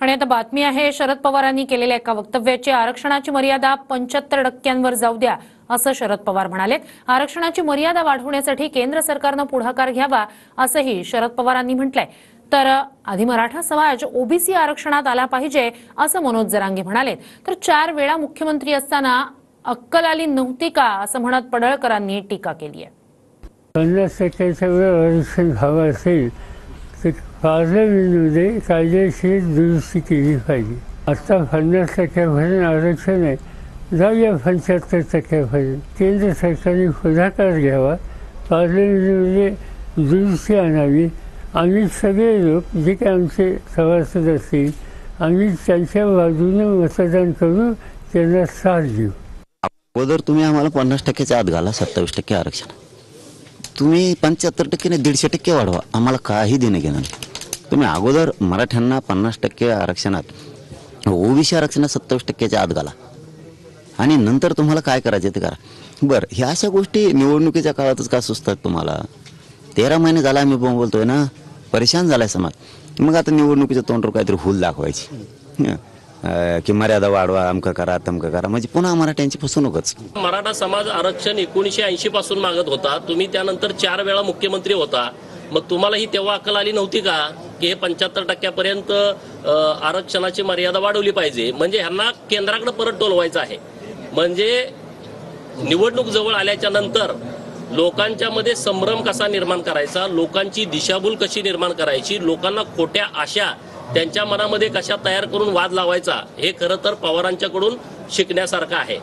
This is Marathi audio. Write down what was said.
आणि आता बातमी आहे, शरद पवारांनी केलेल्या एका वक्तव्याची, आरक्षणाची मर्यादा 75% जाऊ द्या असं शरद पवार म्हणाले। आरक्षणाची मर्यादा वाढवण्यासाठी केंद्र सरकारने पुढाकार घ्यावा असंही शरद पवारांनी म्हटलंय। तर आधी मराठा समाज ओबीसी आरक्षणात आला पाहिजे असं मनोज जरांगे म्हणाले। तर 4 वेळा मुख्यमंत्री असताना अक्कल आली नव्हती का असं म्हणत पडळकरांनी टीका केली आहे। 50% आरक्षण हवं असेल तर पार्लमेंटमध्ये कायदेशीर दुरुस्ती केली पाहिजे। आता 50%पर्यंत आरक्षण आहे, जाऊया 75%पर्यंत। केंद्र सरकारने पुढाकार घ्यावा, पार्लमेंटमध्ये दुरुस्ती आणावी। आम्ही सगळे लोक जे काही आमचे सभासद असतील, आम्ही त्यांच्या बाजूने मतदान करू, त्यांना साथ देऊ। अगोदर तुम्ही आम्हाला 50%च्या आत घाला, 27% आरक्षण। तुम्ही 75% ने 150% वाढवा, आम्हाला काही देणं घेणं नाही। तुम्ही अगोदर मराठ्यांना 50% आरक्षणात, ओबीसी आरक्षणात 27%च्या आत घाला आणि नंतर तुम्हाला काय करायचं ते करा। बरं, ह्या अशा गोष्टी निवडणुकीच्या काळातच का सुचतात तुम्हाला? 13 महिने झाला आम्ही बोलतोय ना, परेशान झालाय समाज। मग आता निवडणुकीच्या तोंडावर काहीतरी फुल दाखवायची की मर्यादा वाढवा, अमकं करा तमकं करा, म्हणजे पुन्हा मराठ्यांची फसवणूकच। मराठा समाज आरक्षण 1980 पासून मागत होता, तुम्ही त्यानंतर 4 वेळा मुख्यमंत्री होता, मग तुम्हाला ही तेव्हा अक्कल आली नव्हती का की हे 75%पर्यंत आरक्षणाची मर्यादा वाढवली पाहिजे? म्हणजे ह्यांना केंद्राकडे परत टोलवायचं आहे। म्हणजे निवडणूक जवळ आल्याच्या नंतर लोकांच्या मध्ये संभ्रम कसा निर्माण करायचा, लोकांची दिशाभूल कशी निर्माण करायची, लोकांना खोट्या आशा त्यांच्या मनामध्ये कशा तयार करून वाद लावायचा, हे खरं तर पवारांच्याकडून शिकण्यासारखं आहे।